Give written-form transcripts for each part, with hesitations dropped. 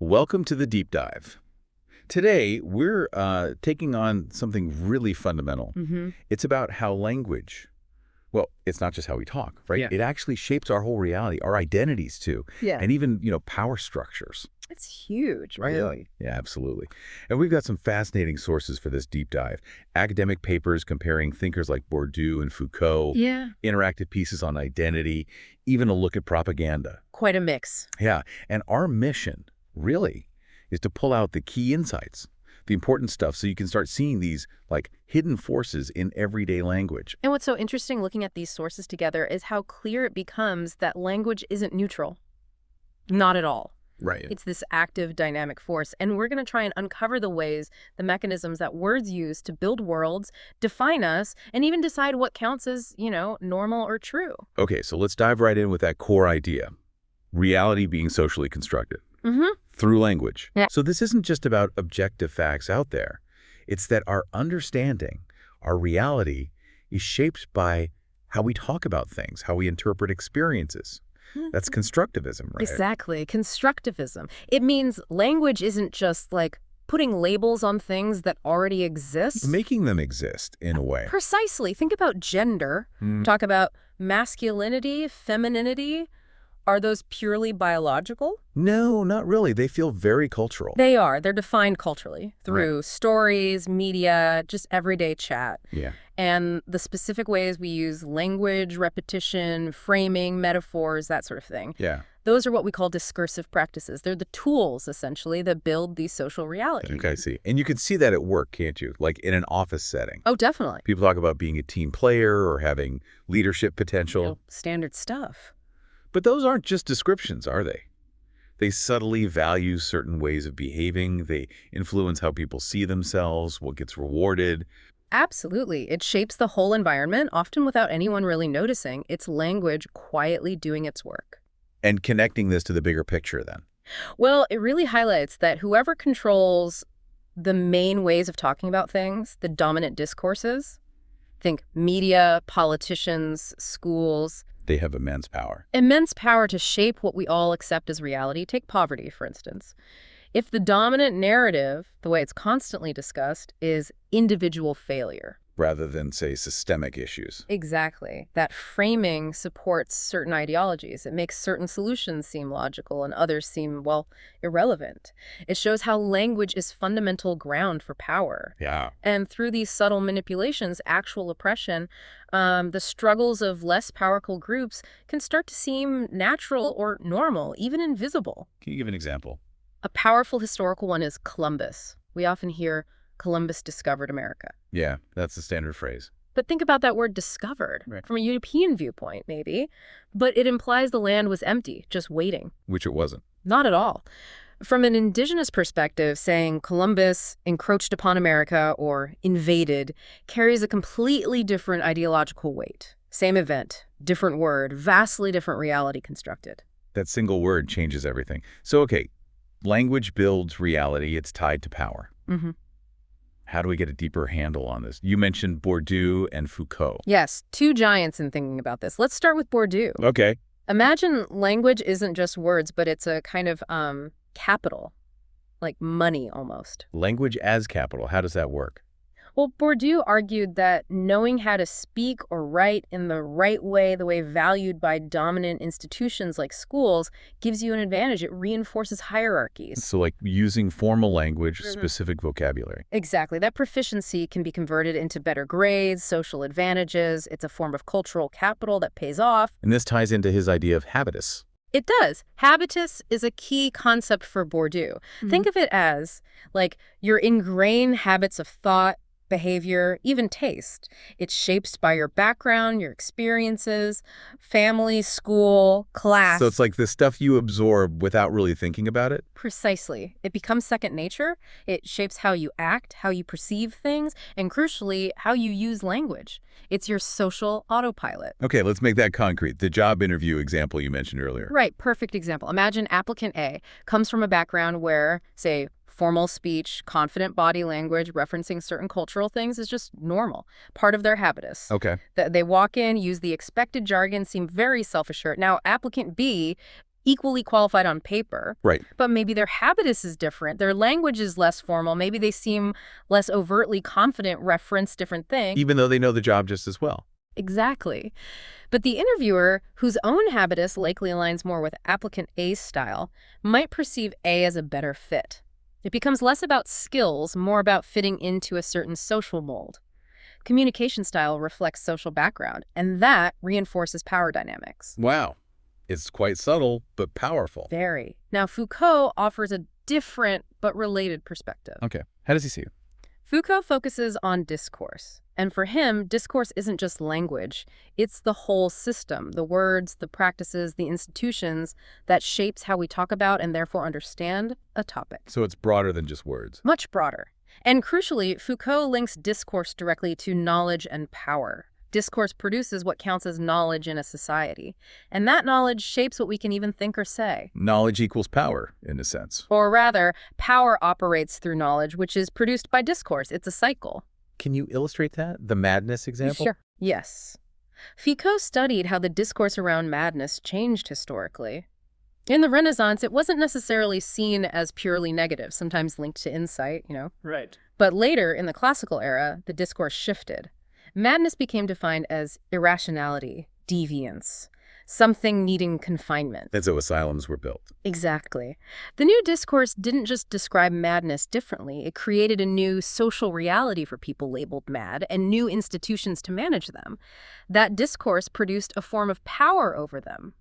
Welcome to the deep dive. Today, we're taking on something really fundamental. It's about how language, well, it's not just how we talk, right? Yeah. It actually shapes our whole reality, our identities too, Yeah. and even, power structures. It's huge, Right. really. Yeah, absolutely. And we've got some fascinating sources for this deep dive. Academic papers comparing thinkers like Bourdieu and Foucault, Yeah. interactive pieces on identity, even a look at propaganda. Quite a mix. Yeah, and our mission, really, is to pull out the key insights, the important stuff, so you can start seeing these, hidden forces in everyday language. And what's so interesting looking at these sources together is how clear it becomes that language isn't neutral. Not at all. Right. It's this active, dynamic force. And we're going to try and uncover the ways, the mechanisms that words use to build worlds, define us, and even decide what counts as, normal or true. Okay, so let's dive right in with that core idea. Reality being socially constructed. Through language. Yeah. So this isn't just about objective facts out there. It's that our understanding, our reality, is shaped by how we talk about things, how we interpret experiences. That's constructivism, right? Exactly. Constructivism. It means language isn't just putting labels on things that already exist. Making them exist, in a way. Precisely. Think about gender. Talk about masculinity, femininity. Are those purely biological? No, not really. They feel very cultural. They are. They're defined culturally through stories, media, just everyday chat. Yeah. And the specific ways we use language, repetition, framing, metaphors, that sort of thing. Yeah. Those are what we call discursive practices. They're the tools, essentially, that build these social realities. Okay, I see. And you can see that at work, can't you? Like in an office setting. Oh, definitely. People talk about being a team player or having leadership potential. Standard stuff. But those aren't just descriptions, are they? They subtly value certain ways of behaving. They influence how people see themselves, what gets rewarded. Absolutely. It shapes the whole environment, often without anyone really noticing. It's language quietly doing its work. And connecting this to the bigger picture, then. Well, it really highlights that whoever controls the main ways of talking about things, the dominant discourses, think media, politicians, schools, They have immense power. immense power to shape what we all accept as reality. Take poverty, for instance. If the dominant narrative, the way it's constantly discussed, is individual failure. Rather than, say, systemic issues. Exactly. That framing supports certain ideologies. It makes certain solutions seem logical and others seem, irrelevant. It shows how language is fundamental ground for power. Yeah. And through these subtle manipulations, actual oppression, the struggles of less powerful groups can start to seem natural or normal, even invisible. Can you give an example? A powerful historical one is Columbus. We often hear Columbus discovered America. Yeah, that's the standard phrase. But think about that word discovered Right. from a European viewpoint, maybe. But it implies the land was empty, just waiting. Which it wasn't. Not at all. From an indigenous perspective, saying Columbus encroached upon America or invaded carries a completely different ideological weight. Same event, different word, vastly different reality constructed. That single word changes everything. So, okay, language builds reality. It's tied to power. How do we get a deeper handle on this? You mentioned Bourdieu and Foucault. Yes, two giants in thinking about this. Let's start with Bourdieu. Okay. Imagine language isn't just words, but it's a kind of capital, like money almost. Language as capital. How does that work? Well, Bourdieu argued that knowing how to speak or write in the right way, the way valued by dominant institutions like schools, gives you an advantage. It reinforces hierarchies. So like using formal language, specific vocabulary. Exactly. That proficiency can be converted into better grades, social advantages. It's a form of cultural capital that pays off. And this ties into his idea of habitus. It does. Habitus is a key concept for Bourdieu. Think of it as your ingrained habits of thought, behavior, even taste. It's shaped by your background, your experiences, family, school, class. So it's like the stuff you absorb without really thinking about it? Precisely. It becomes second nature. It shapes how you act, how you perceive things, and crucially, how you use language. It's your social autopilot. Okay, let's make that concrete. The job interview example you mentioned earlier. Right, perfect example. Imagine applicant A comes from a background where, say, formal speech, confident body language, referencing certain cultural things is just normal, part of their habitus. Okay. They walk in, use the expected jargon, seem very self-assured. Now, applicant B equally qualified on paper. Right. But maybe their habitus is different. Their language is less formal. Maybe they seem less overtly confident, reference different things. Even though they know the job just as well. Exactly. But the interviewer, whose own habitus likely aligns more with applicant A's style, might perceive A as a better fit. It becomes less about skills, more about fitting into a certain social mold. Communication style reflects social background, and that reinforces power dynamics. Wow. It's quite subtle, but powerful. Very. Now, Foucault offers a different but related perspective. Okay. How does he see it? Foucault focuses on discourse. And for him, discourse isn't just language. It's the whole system, the words, the practices, the institutions that shapes how we talk about and therefore understand a topic. So it's broader than just words. Much broader. And crucially, Foucault links discourse directly to knowledge and power. Discourse produces what counts as knowledge in a society. And that knowledge shapes what we can even think or say. Knowledge equals power, in a sense. Or rather, power operates through knowledge, which is produced by discourse. It's a cycle. Can you illustrate that? The madness example? Sure. Yes. Foucault studied how the discourse around madness changed historically. In the Renaissance, it wasn't necessarily seen as purely negative, sometimes linked to insight, Right. But later, in the classical era, the discourse shifted. Madness became defined as irrationality, deviance, something needing confinement. That's how asylums were built. Exactly. The new discourse didn't just describe madness differently. It created a new social reality for people labeled mad and new institutions to manage them. That discourse produced a form of power over them.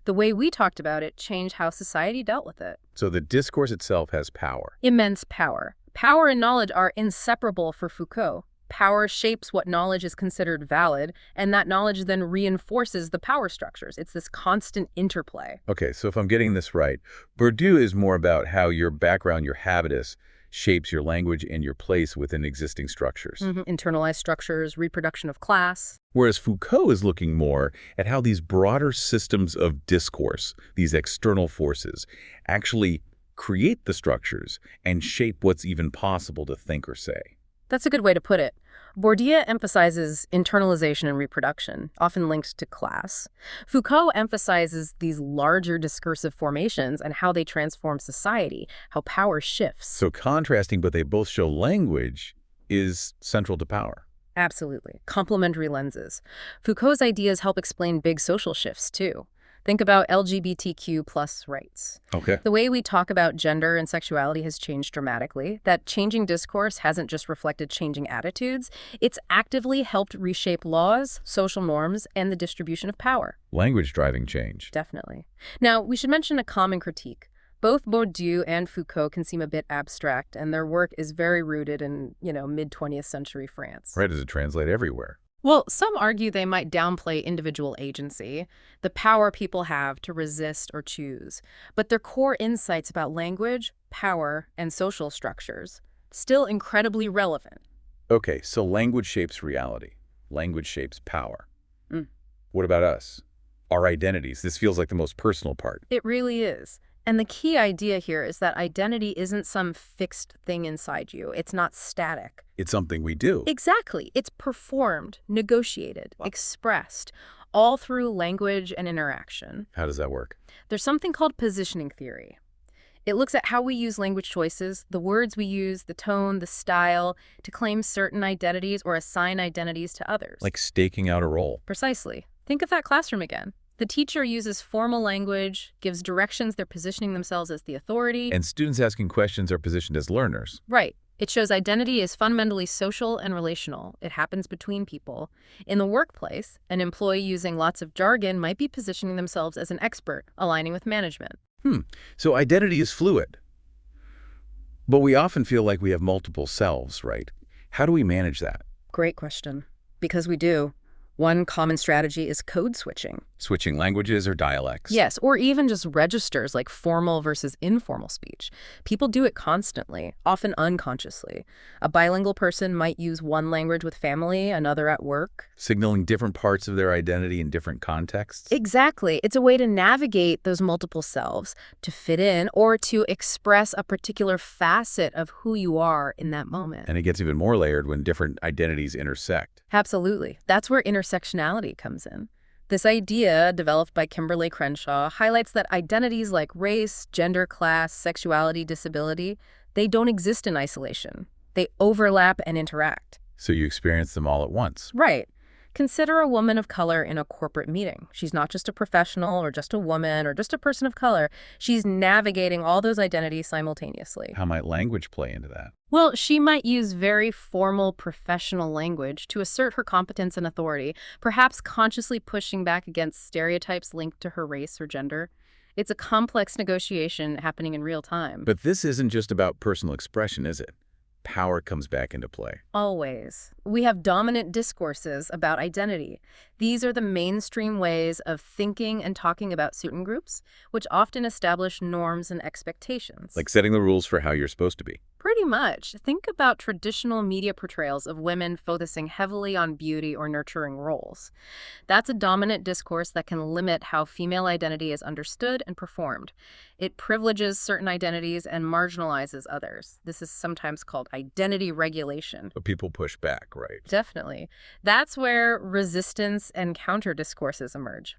The way we talked about it changed how society dealt with it. So the discourse itself has power. Immense power. Power and knowledge are inseparable for Foucault. Power shapes what knowledge is considered valid, and that knowledge then reinforces the power structures. It's this constant interplay. Okay, so if I'm getting this right, Bourdieu is more about how your background, your habitus, shapes your language and your place within existing structures. Internalized structures, reproduction of class. Whereas Foucault is looking more at how these broader systems of discourse, these external forces, actually create the structures and shape what's even possible to think or say. That's a good way to put it. Bourdieu emphasizes internalization and reproduction, often linked to class. Foucault emphasizes these larger discursive formations and how they transform society, how power shifts. So contrasting, but they both show language is central to power. Absolutely. Complementary lenses. Foucault's ideas help explain big social shifts, too. Think about LGBTQ plus rights. Okay. The way we talk about gender and sexuality has changed dramatically. That changing discourse hasn't just reflected changing attitudes. It's actively helped reshape laws, social norms, and the distribution of power. Language driving change. Definitely. Now, we should mention a common critique. Both Bourdieu and Foucault can seem a bit abstract, and their work is very rooted in, mid-20th century France. Right, does it translate everywhere? Well, some argue they might downplay individual agency, the power people have to resist or choose. But their core insights about language, power, and social structures, still incredibly relevant. Okay, so language shapes reality. Language shapes power. What about us? Our identities. This feels like the most personal part. It really is. And the key idea here is that identity isn't some fixed thing inside you. It's not static. It's something we do. Exactly. It's performed, negotiated, expressed, all through language and interaction. How does that work? There's something called positioning theory. It looks at how we use language choices, the words we use, the tone, the style, to claim certain identities or assign identities to others. Like staking out a role. Precisely. Think of that classroom again. The teacher uses formal language, gives directions, they're positioning themselves as the authority. And students asking questions are positioned as learners. Right. It shows identity is fundamentally social and relational. It happens between people. In the workplace, an employee using lots of jargon might be positioning themselves as an expert, aligning with management. So identity is fluid. But we often feel like we have multiple selves, right? How do we manage that? Great question. Because we do. One common strategy is code switching. Switching languages or dialects? Yes, or even just registers like formal versus informal speech. People do it constantly, often unconsciously. A bilingual person might use one language with family, another at work. Signaling different parts of their identity in different contexts? Exactly. It's a way to navigate those multiple selves, to fit in, or to express a particular facet of who you are in that moment. And it gets even more layered when different identities intersect. Absolutely. That's where intersectionality comes in. This idea, developed by Kimberly Crenshaw, highlights that identities like race, gender, class, sexuality, disability, they don't exist in isolation. They overlap and interact. So you experience them all at once. Right. Consider a woman of color in a corporate meeting. She's not just a professional or just a woman or just a person of color. She's navigating all those identities simultaneously. How might language play into that? Well, she might use very formal professional language to assert her competence and authority, perhaps consciously pushing back against stereotypes linked to her race or gender. It's a complex negotiation happening in real time. But this isn't just about personal expression, is it? Power comes back into play. Always. We have dominant discourses about identity. These are the mainstream ways of thinking and talking about certain groups, which often establish norms and expectations. Like setting the rules for how you're supposed to be. Pretty much. Think about traditional media portrayals of women focusing heavily on beauty or nurturing roles. That's a dominant discourse that can limit how female identity is understood and performed. It privileges certain identities and marginalizes others. This is sometimes called identity regulation. But people push back, right? Definitely. That's where resistance and counter-discourses emerge.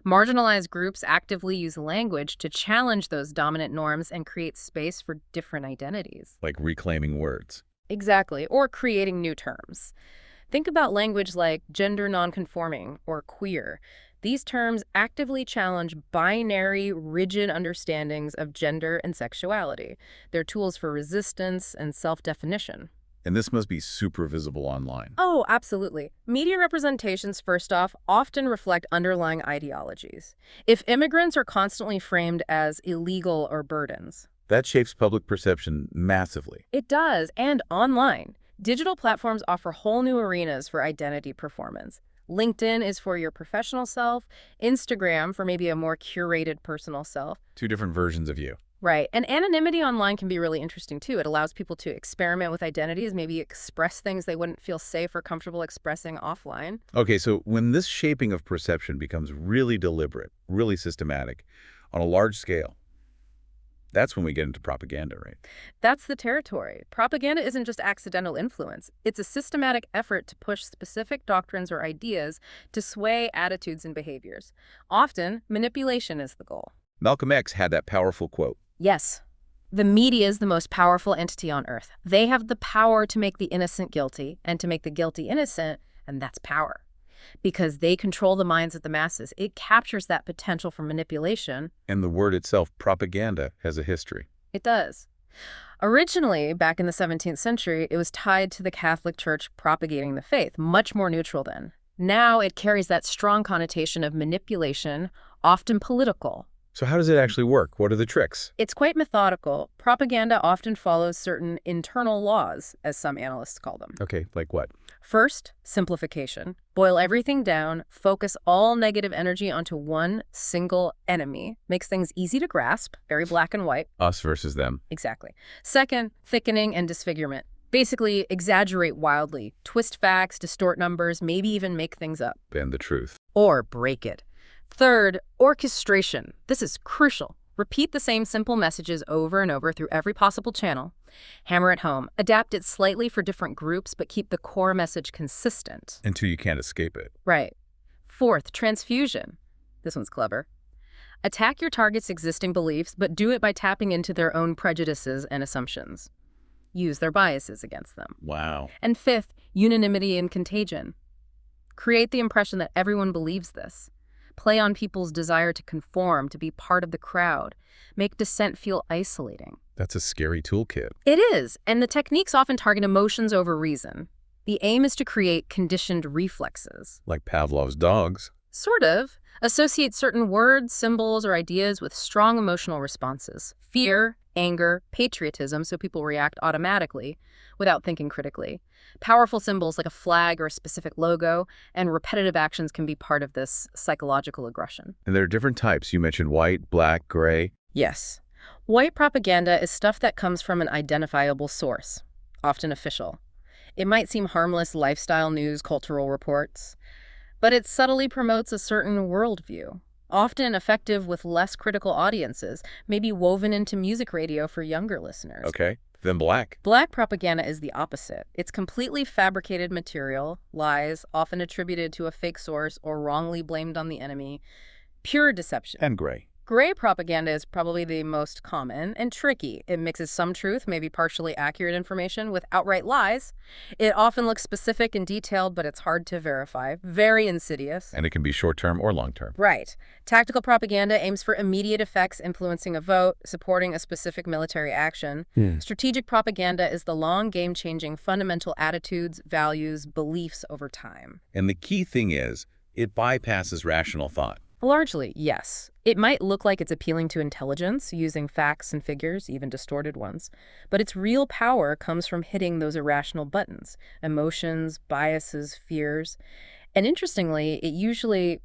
Marginalized groups actively use language to challenge those dominant norms and create space for different identities. Like reclaiming words. Exactly, or creating new terms. Think about language like gender nonconforming or queer. These terms actively challenge binary, rigid understandings of gender and sexuality. They're tools for resistance and self-definition. And this must be super visible online. Oh, absolutely. Media representations, first off, often reflect underlying ideologies. If immigrants are constantly framed as illegal or burdens. That shapes public perception massively. It does, and online. Digital platforms offer whole new arenas for identity performance. LinkedIn is for your professional self, Instagram for maybe a more curated personal self. Two different versions of you. Right. And anonymity online can be really interesting, too. It allows people to experiment with identities, maybe express things they wouldn't feel safe or comfortable expressing offline. Okay, so when this shaping of perception becomes really deliberate, really systematic, on a large scale, that's when we get into propaganda, right? That's the territory. Propaganda isn't just accidental influence. It's a systematic effort to push specific doctrines or ideas to sway attitudes and behaviors. Often, manipulation is the goal. Malcolm X had that powerful quote. Yes. The media is the most powerful entity on earth. They have the power to make the innocent guilty and to make the guilty innocent, and that's power. Because they control the minds of the masses, it captures that potential for manipulation. And the word itself, propaganda, has a history. It does. Originally, back in the 17th century, it was tied to the Catholic Church propagating the faith, much more neutral then. Now it carries that strong connotation of manipulation, often political. So how does it actually work? What are the tricks? It's quite methodical. Propaganda often follows certain internal laws, as some analysts call them. Okay, like what? First, simplification. Boil everything down, focus all negative energy onto one single enemy. Makes things easy to grasp, very black and white. Us versus them. Exactly. Second, thickening and disfigurement. Basically, exaggerate wildly, twist facts, distort numbers, maybe even make things up. Bend the truth. Or break it. Third, orchestration. This is crucial. Repeat the same simple messages over and over through every possible channel. Hammer it home. Adapt it slightly for different groups, but keep the core message consistent. Until you can't escape it. Right. Fourth, transfusion. This one's clever. Attack your target's existing beliefs, but do it by tapping into their own prejudices and assumptions. Use their biases against them. Wow. And fifth, unanimity and contagion. Create the impression that everyone believes this. Play on people's desire to conform, to be part of the crowd. Make dissent feel isolating. That's a scary toolkit. It is, and the techniques often target emotions over reason. The aim is to create conditioned reflexes. Like Pavlov's dogs. Sort of. Associate certain words, symbols, or ideas with strong emotional responses. Fear, anger, patriotism, so people react automatically without thinking critically. Powerful symbols like a flag or a specific logo, and repetitive actions can be part of this psychological aggression. And there are different types. You mentioned white, black, gray. Yes. White propaganda is stuff that comes from an identifiable source, often official. It might seem harmless lifestyle news, cultural reports, but it subtly promotes a certain worldview, often effective with less critical audiences, maybe woven into music radio for younger listeners. Okay. Then black. Black propaganda is the opposite. It's completely fabricated material, lies, often attributed to a fake source or wrongly blamed on the enemy, pure deception. And gray. Gray propaganda is probably the most common and tricky. It mixes some truth, maybe partially accurate information, with outright lies. It often looks specific and detailed, but it's hard to verify. Very insidious. And it can be short-term or long-term. Right. Tactical propaganda aims for immediate effects, influencing a vote, supporting a specific military action. Strategic propaganda is the long game changing fundamental attitudes, values, beliefs over time. And the key thing is, it bypasses rational thought. Largely, yes. It might look like it's appealing to intelligence, using facts and figures, even distorted ones. But its real power comes from hitting those irrational buttons, emotions, biases, fears. And interestingly, it usually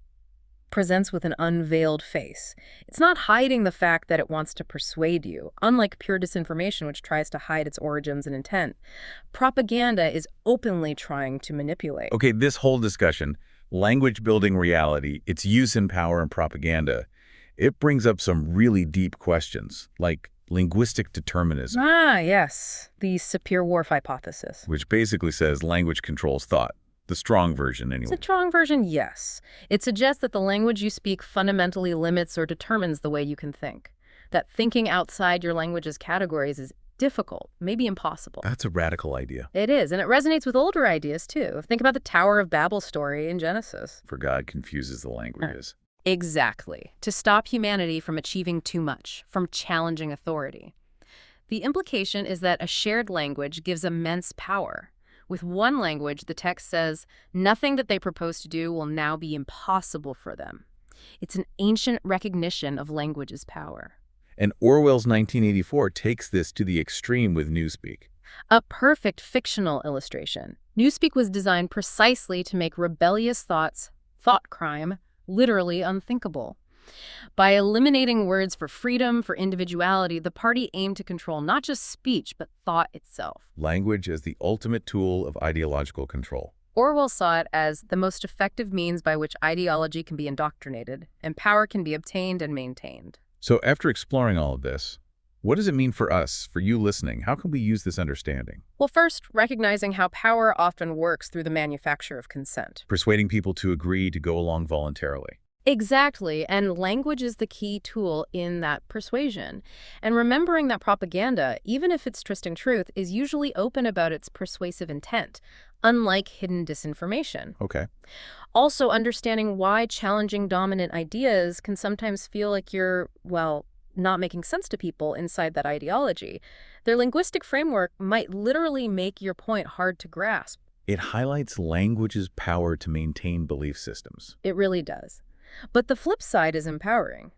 presents with an unveiled face. It's not hiding the fact that it wants to persuade you, unlike pure disinformation, which tries to hide its origins and intent. Propaganda is openly trying to manipulate. Okay, this whole discussion, language building reality, its use in power and propaganda, it brings up some really deep questions, like linguistic determinism. Ah, yes, the Sapir-Whorf hypothesis. Which basically says language controls thought. The strong version, anyway. The strong version, yes. It suggests that the language you speak fundamentally limits or determines the way you can think. That thinking outside your language's categories is difficult, maybe impossible. That's a radical idea. It is, and it resonates with older ideas, too. Think about the Tower of Babel story in Genesis. For God confuses the languages. Exactly. To stop humanity from achieving too much, from challenging authority. The implication is that a shared language gives immense power. With one language, the text says, nothing that they propose to do will now be impossible for them. It's an ancient recognition of language's power. And Orwell's 1984 takes this to the extreme with Newspeak. A perfect fictional illustration. Newspeak was designed precisely to make rebellious thoughts, thought crime, literally unthinkable. By eliminating words for freedom, for individuality, the party aimed to control not just speech, but thought itself. Language as the ultimate tool of ideological control. Orwell saw it as the most effective means by which ideology can be indoctrinated, and power can be obtained and maintained. So after exploring all of this, what does it mean for us, for you listening? How can we use this understanding? Well, first, recognizing how power often works through the manufacture of consent. Persuading people to agree to go along voluntarily. Exactly, and language is the key tool in that persuasion. And remembering that propaganda, even if it's twisting truth, is usually open about its persuasive intent, unlike hidden disinformation. Okay. Also, understanding why challenging dominant ideas can sometimes feel like you're, well, not making sense to people inside that ideology. Their linguistic framework might literally make your point hard to grasp. It highlights language's power to maintain belief systems. It really does. But the flip side is empowering.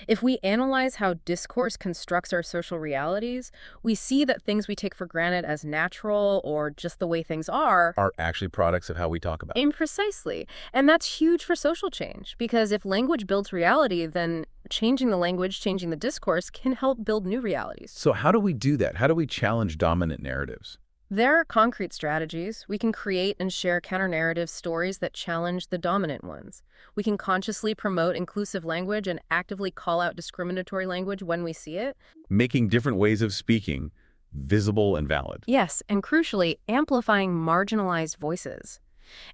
If we analyze how discourse constructs our social realities, we see that things we take for granted as natural or just the way things are actually products of how we talk about. Precisely. And that's huge for social change, because if language builds reality, then changing the language, changing the discourse can help build new realities. So how do we do that? How do we challenge dominant narratives? There are concrete strategies. We can create and share counter-narrative stories that challenge the dominant ones. We can consciously promote inclusive language and actively call out discriminatory language when we see it. Making different ways of speaking visible and valid. Yes, and crucially, amplifying marginalized voices.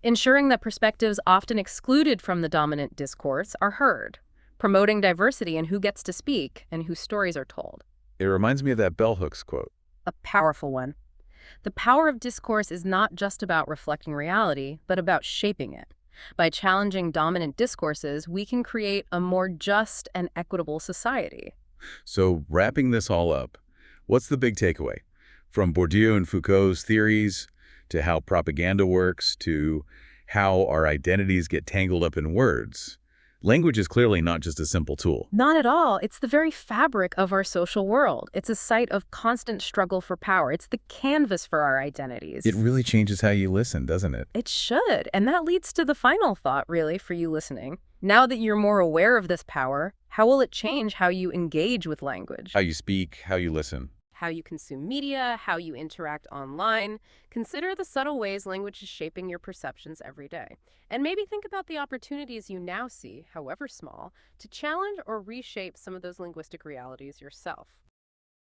Ensuring that perspectives often excluded from the dominant discourse are heard. Promoting diversity in who gets to speak and whose stories are told. It reminds me of that bell hooks quote. A powerful one. The power of discourse is not just about reflecting reality, but about shaping it. By challenging dominant discourses, we can create a more just and equitable society. So wrapping this all up, what's the big takeaway? From Bourdieu and Foucault's theories, to how propaganda works, to how our identities get tangled up in words, language is clearly not just a simple tool. Not at all. It's the very fabric of our social world. It's a site of constant struggle for power. It's the canvas for our identities. It really changes how you listen, doesn't it? It should. And that leads to the final thought, really, for you listening. Now that you're more aware of this power, how will it change how you engage with language? How you speak, how you listen. how you consume media, how you interact online. Consider the subtle ways language is shaping your perceptions every day. And maybe think about the opportunities you now see, however small, to challenge or reshape some of those linguistic realities yourself.